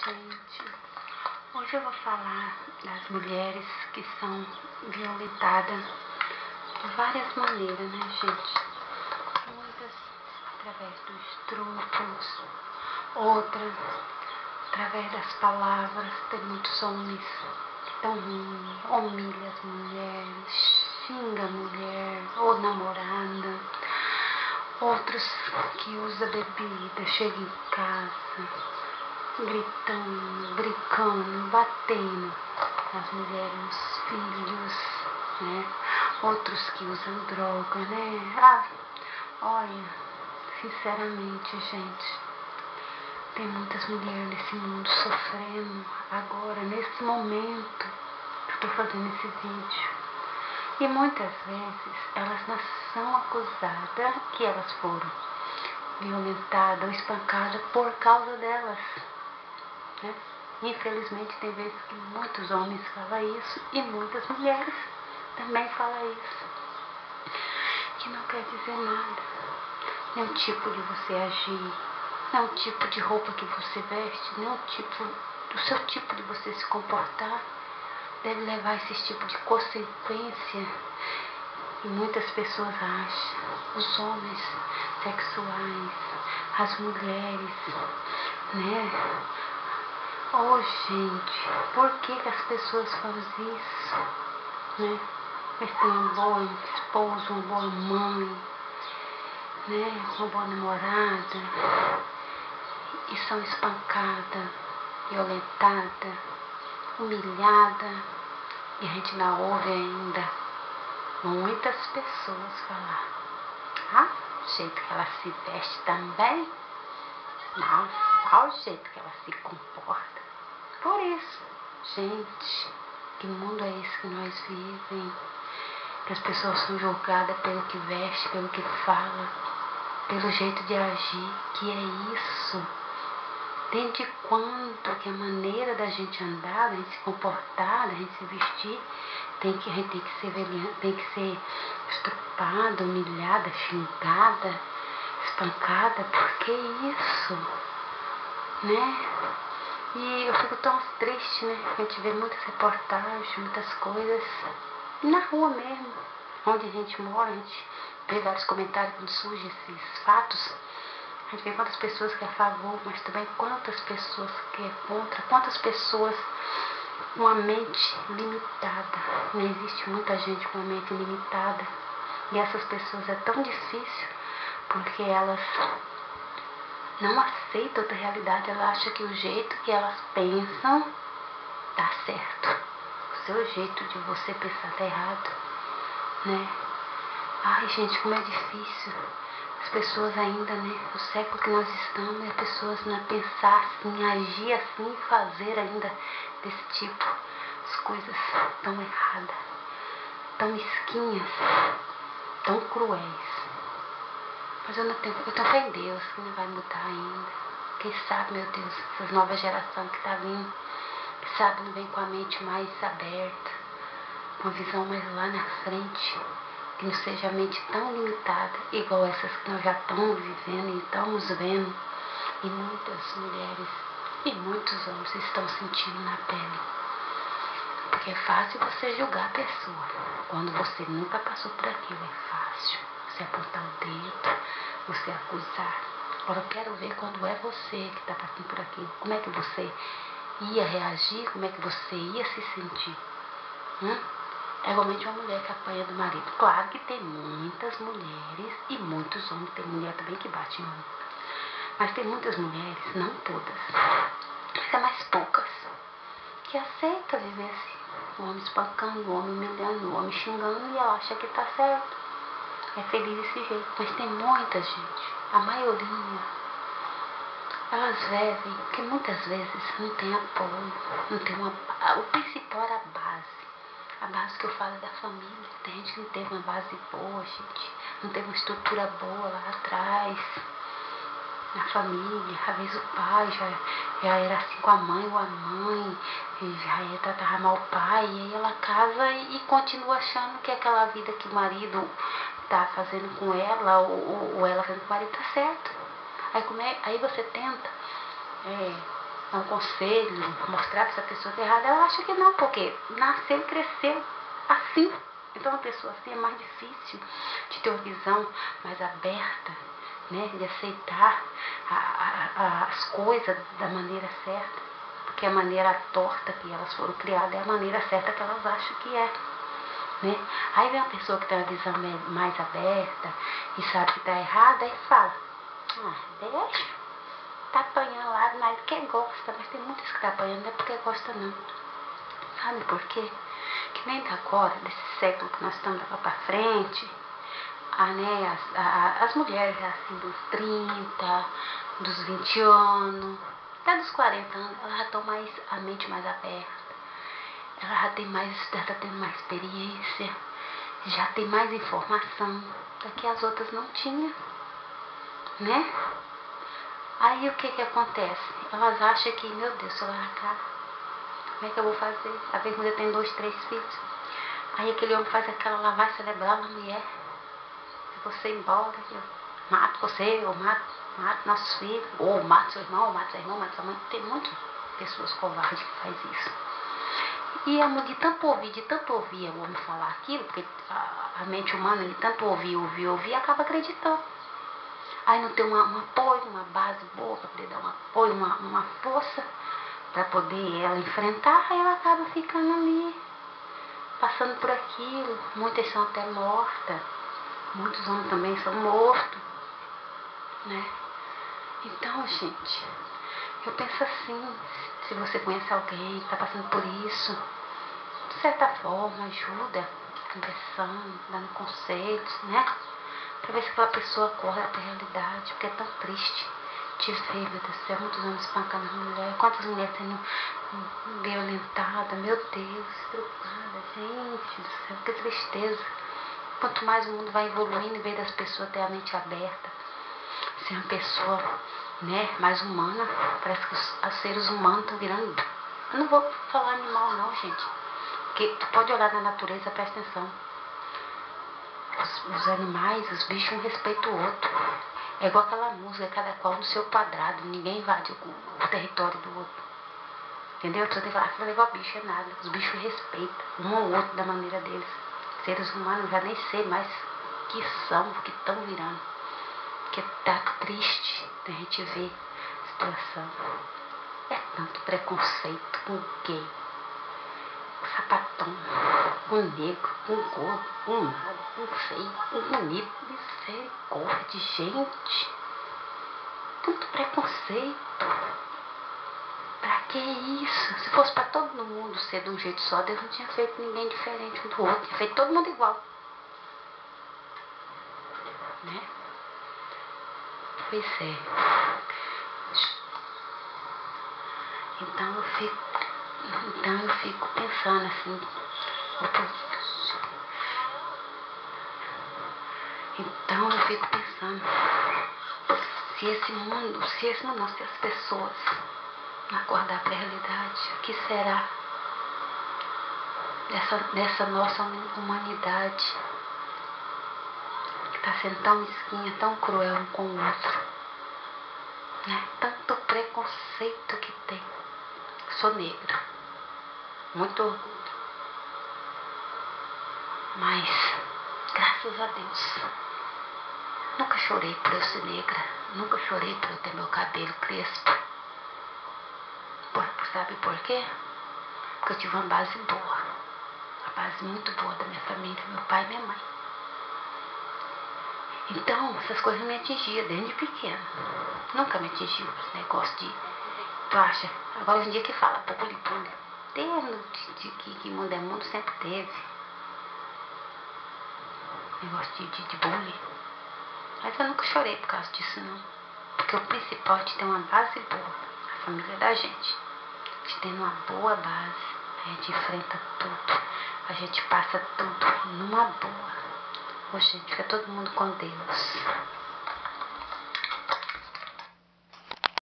gente, hoje eu vou falar das mulheres que são violentadas de várias maneiras, né, gente? Muitas através dos estupros, outras através das palavras. Tem muitos homens que estão ruins, humilham as mulheres, xinga a mulher ou namorada. Outros que usam bebida, chegam em casa gritando, brincando, batendo as mulheres, os filhos, né? Outros que usam droga, né? Olha, sinceramente, gente, tem muitas mulheres nesse mundo sofrendo agora, nesse momento que eu tô fazendo esse vídeo. E muitas vezes elas não são acusadas que elas foram violentadas ou espancadas por causa delas, né? Infelizmente tem vezes que muitos homens falam isso e muitas mulheres também falam isso, que não quer dizer nada. Nem o tipo de você agir, nem o tipo de roupa que você veste, nem o tipo do seu tipo de você se comportar deve levar esse tipo de consequência. E muitas pessoas acham, os homens sexuais, as mulheres, né? Oh, gente, por que as pessoas fazem isso, né? Eles têm uma boa esposa, uma boa mãe, né? Uma boa namorada e são espancadas, violentadas, humilhadas, e a gente não ouve ainda muitas pessoas falar: o jeito que ela se veste também, nossa, olha o jeito que ela se comporta. Por isso, gente, que mundo é esse que nós vivemos? Que as pessoas são julgadas pelo que veste, pelo que fala, pelo jeito de agir. Que é isso? Desde quando que a maneira da gente andar, da gente se comportar, da gente se vestir, a gente tem que ser estrupada, humilhada, xingada, espancada? Por que isso? Né? E eu fico tão triste, né? A gente vê muitas reportagens, muitas coisas, e na rua mesmo, onde a gente mora, a gente vê vários comentários quando surgem esses fatos. A gente vê quantas pessoas que é a favor, mas também quantas pessoas que é contra, quantas pessoas com uma mente limitada. Não existe muita gente com uma mente limitada. E essas pessoas é tão difícil, porque elas não aceitam outra realidade. Elas acham que o jeito que elas pensam tá certo. O seu jeito de você pensar tá errado, né? Ai, gente, como é difícil. As pessoas ainda, né, no século que nós estamos, as pessoas não pensar assim, agir assim, fazer ainda desse tipo, as coisas tão erradas, tão mesquinhas, tão cruéis. Mas eu tenho fé em Deus que não vai mudar ainda. Quem sabe, meu Deus, essas novas gerações que tá vindo, quem sabe não vem com a mente mais aberta, com a visão mais lá na frente, que não seja a mente tão limitada, igual essas que nós já estamos vivendo e estamos vendo, e muitas mulheres e muitos homens estão sentindo na pele. Porque é fácil você julgar a pessoa, quando você nunca passou por aquilo. É fácil você apontar o dedo, você acusar. Agora eu quero ver quando é você que está passando por aquilo, como é que você ia reagir, como é que você ia se sentir. É igualmente uma mulher que apanha do marido. Claro que tem muitas mulheres e muitos homens, tem mulher também que bate em homem. Mas tem muitas mulheres, não todas, mas é mais poucas, que aceita viver assim. O homem espancando, o homem humilhando, o homem xingando, e ela acha que tá certo. É feliz desse jeito. Mas tem muita gente, a maioria, elas vivem, porque muitas vezes não tem apoio, não tem o principal era a base. A base que eu falo é da família. Tem gente que não teve uma base boa, gente. Não teve uma estrutura boa lá atrás, na família. Às vezes o pai já era assim com a mãe, ou a mãe já ia tratar mal o pai. E aí ela casa e continua achando que aquela vida que o marido tá fazendo com ela, ou ela fazendo com o marido, tá certo. Aí você tenta dar um conselho, mostrar para essa pessoa que é errada, ela acha que não, porque nasceu e cresceu assim. Então uma pessoa assim é mais difícil de ter uma visão mais aberta, né? De aceitar as coisas da maneira certa, porque a maneira torta que elas foram criadas é a maneira certa que elas acham que é. Né? Aí vem uma pessoa que tem uma visão mais aberta e sabe que está errada e fala, deixa, tá apanhando lá, mas que gosta, mas tem muitos que tá apanhando, não é porque gosta não. Sabe por quê? Que nem da agora, desse século que nós estamos daqui pra frente, né, as mulheres assim dos 30, dos 20 anos, até dos 40 anos, elas já estão mais, a mente mais aberta. Ela já tem mais, já está tendo mais experiência, já tem mais informação que as outras não tinham, né? Aí o que acontece? Elas acham que, meu Deus, se eu largar, como é que eu vou fazer? Às vezes a mulher tem 2, 3 filhos. Aí aquele homem faz aquela lavagem cerebral na mulher. Se você ir embora, eu mato você, eu mato nossos filhos, ou mato seu irmão, ou mato sua irmã, mato sua mãe. Tem muitas pessoas covardes que faz isso. E a mulher de tanto ouvir o homem falar aquilo, porque a mente humana, de tanto ouvir, acaba acreditando. Aí não tem um apoio, uma base boa para poder dar um apoio, uma força para poder ela enfrentar, aí ela acaba ficando ali, passando por aquilo. Muitas são até mortas, muitos homens também são mortos, né? Então, gente, eu penso assim, se você conhece alguém que está passando por isso, de certa forma, ajuda, conversando, dando conselhos, né? Pra ver se aquela pessoa acorda pra realidade, porque é tão triste te ver, meu Deus do céu, muitos homens espancando as mulheres, quantas mulheres sendo violentadas, meu Deus, estrupada, gente do céu, que tristeza. Quanto mais o mundo vai evoluindo, em vez das pessoas terem a mente aberta, ser uma pessoa, né, mais humana, parece que os seres humanos estão virando, eu não vou falar animal não, gente, porque tu pode olhar na natureza, presta atenção. Os animais, os bichos, um respeitam o outro. É igual aquela música, cada qual no seu quadrado, ninguém invade o território do outro. Entendeu? A pessoa tem que falar, é igual bicho, é nada. Os bichos respeitam um ao outro da maneira deles. Seres humanos já nem sei mais que são, que estão virando. Porque tá triste a gente ver a situação. É tanto preconceito com gay, com sapatão, com negro, com gordo, com magro, com feio, com bonito. Misericórdia, gente. Tanto preconceito. Pra que isso? Se fosse pra todo mundo ser de um jeito só, Deus não tinha feito ninguém diferente um do outro. Tinha feito todo mundo igual. Né? Pois é. Então eu fico pensando assim. Então eu fico pensando, se as pessoas não acordar para a realidade, o que será dessa nossa humanidade que está sendo tão mesquinha, tão cruel um com o outro, né? Tanto preconceito que tem. Sou negra, muito orgulho, mas graças a Deus nunca chorei por eu ser negra, nunca chorei por eu ter meu cabelo crespo. Sabe por quê? Porque eu tive uma base boa, uma base muito boa da minha família, meu pai e minha mãe. Então, essas coisas me atingiam desde pequena. Nunca me atingiu esse negócio de, tu acha, agora hoje em dia que fala, bullying. Desde que mundo é mundo sempre teve negócio de bullying. Mas eu nunca chorei por causa disso não. Porque o principal é de ter uma base boa, a família da gente. A gente tendo uma boa base, a gente enfrenta tudo, a gente passa tudo numa boa. Ô, gente, fica todo mundo com Deus.